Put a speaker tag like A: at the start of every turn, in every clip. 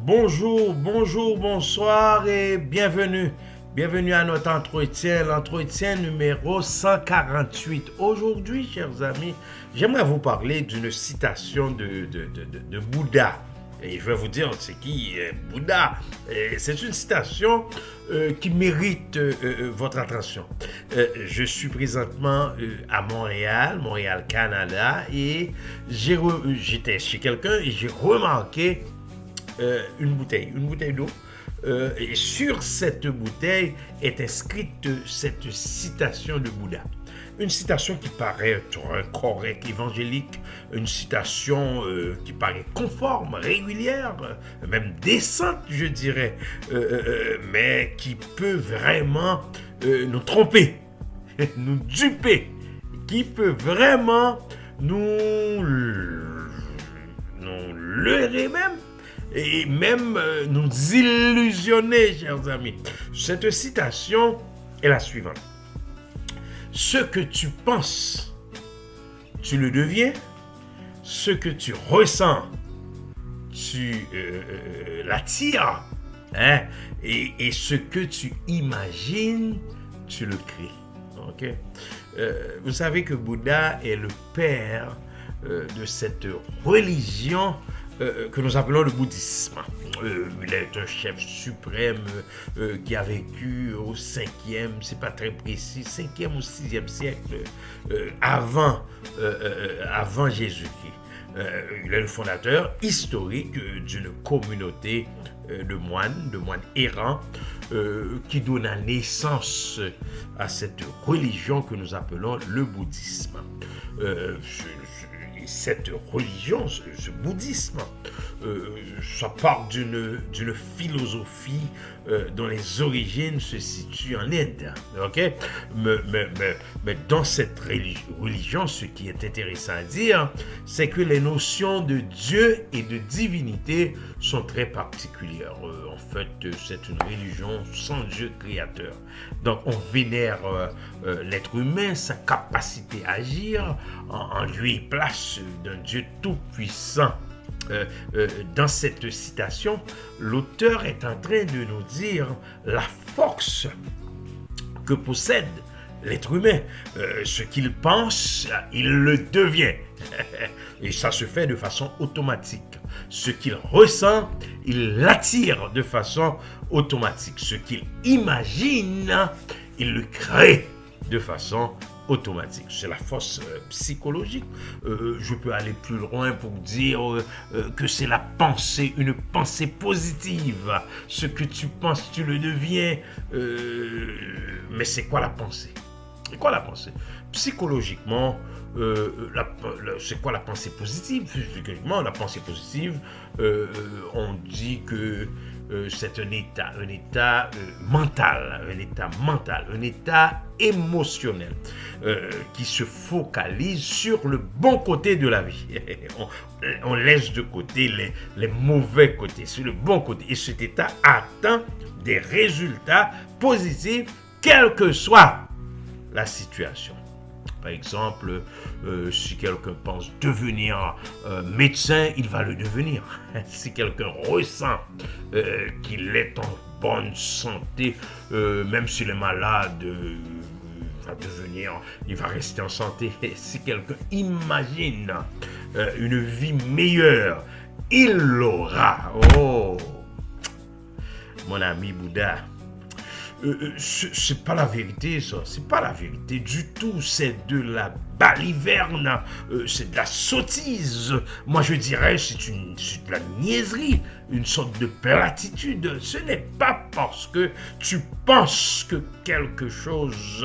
A: Bonjour, bonsoir et bienvenue. Bienvenue à notre l'entretien numéro 148. Aujourd'hui, chers amis, j'aimerais vous parler d'une citation de Bouddha. Et je vais vous dire c'est qui Bouddha. Et c'est une citation qui mérite votre attention. Je suis présentement à Montréal, Canada, et j'étais chez quelqu'un et j'ai remarqué une bouteille d'eau. Et sur cette bouteille est inscrite cette citation de Bouddha. Une citation qui paraît être correcte, évangélique, une citation qui paraît conforme, régulière, même décente, je dirais, mais qui peut vraiment nous tromper, nous duper, qui peut vraiment nous leurrer même, et même nous illusionner, chers amis. Cette citation est la suivante. Ce que tu penses, tu le deviens. Ce que tu ressens, tu l'attires. Hein? Et ce que tu imagines, tu le crées. Okay? Vous savez que Bouddha est le père de cette religion que nous appelons le bouddhisme. Il est un chef suprême qui a vécu au 5e, c'est pas très précis, 5e ou 6e siècle avant Jésus-Christ. Il est le fondateur historique d'une communauté de moines errants qui donna naissance à cette religion que nous appelons le bouddhisme. Cette religion, ce bouddhisme, ça part d'une philosophie dont les origines se situent en Inde. Okay? Mais dans cette religion, ce qui est intéressant à dire, c'est que les notions de Dieu et de divinité sont très particulières. En fait, c'est une religion sans Dieu créateur. Donc, on vénère l'être humain, sa capacité à agir, en lui place d'un Dieu tout-puissant. Dans cette citation, l'auteur est en train de nous dire la force que possède l'être humain. Ce qu'il pense, il le devient. Et ça se fait de façon automatique. Ce qu'il ressent, il l'attire de façon automatique. Ce qu'il imagine, il le crée de façon automatique. C'est la force psychologique. Je peux aller plus loin pour dire que c'est la pensée, une pensée positive. Ce que tu penses, tu le deviens. Mais c'est quoi la pensée? C'est quoi la pensée? Psychologiquement, c'est quoi la pensée positive? Psychologiquement, la pensée positive, on dit que c'est un état mental, un état émotionnel qui se focalise sur le bon côté de la vie. On laisse de côté les mauvais côtés, sur le bon côté. Et cet état atteint des résultats positifs, quelle que soit la situation. Par exemple, si quelqu'un pense devenir médecin, il va le devenir. Si quelqu'un ressent qu'il est en bonne santé, même s'il est malade, il va rester en santé. Si quelqu'un imagine une vie meilleure, il l'aura. Oh, mon ami Bouddha. C'est pas la vérité, ça. C'est pas la vérité du tout. C'est de la baliverne. C'est de la sottise. Moi, je dirais c'est de la niaiserie, une sorte de platitude. Ce n'est pas parce que tu penses que quelque chose,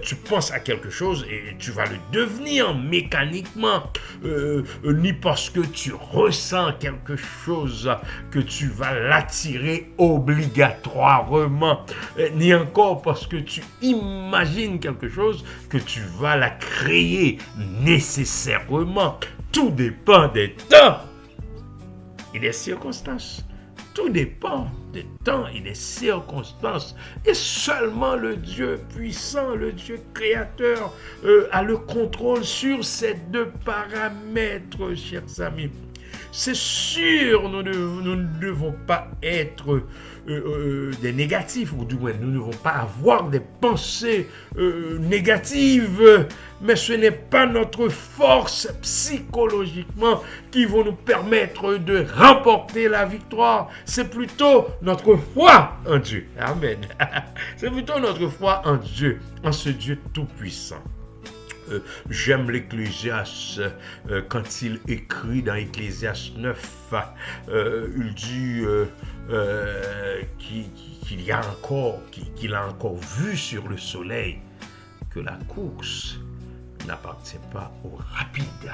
A: tu penses à quelque chose et tu vas le devenir mécaniquement, ni parce que tu ressens quelque chose que tu vas l'attirer obligatoirement, ni encore parce que tu imagines quelque chose que tu vas la créer nécessairement. Tout dépend des temps et des circonstances. Tout dépend des temps et des circonstances. Et seulement le Dieu puissant, le Dieu créateur, a le contrôle sur ces deux paramètres, chers amis. C'est sûr, nous ne devons pas être des négatifs, ou du moins, nous ne devons pas avoir des pensées négatives, mais ce n'est pas notre force psychologiquement qui vont nous permettre de remporter la victoire. C'est plutôt notre foi en Dieu. Amen. C'est plutôt notre foi en Dieu, en ce Dieu tout-puissant. J'aime l'Ecclésiaste quand il écrit dans Ecclésiaste 9, il dit qu'il a encore vu sur le soleil que la course n'appartient pas aux rapides,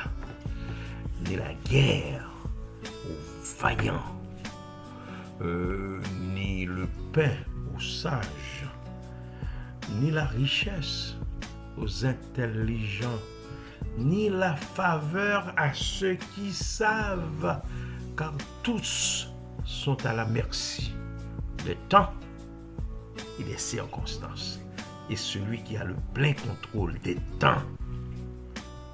A: ni la guerre aux vaillants, ni le pain aux sages, ni la richesse aux intelligents, ni la faveur à ceux qui savent, car tous sont à la merci des temps et des circonstances. Et celui qui a le plein contrôle des temps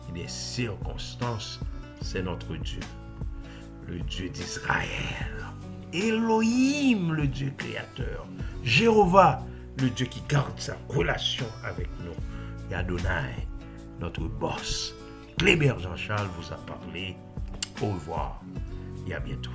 A: et des circonstances, c'est notre Dieu, le Dieu d'Israël, Elohim, le Dieu créateur, Jéhovah, le Dieu qui garde sa relation avec nous, et Adonai, notre boss. Kléber Jean-Charles vous a parlé. Au revoir et à bientôt.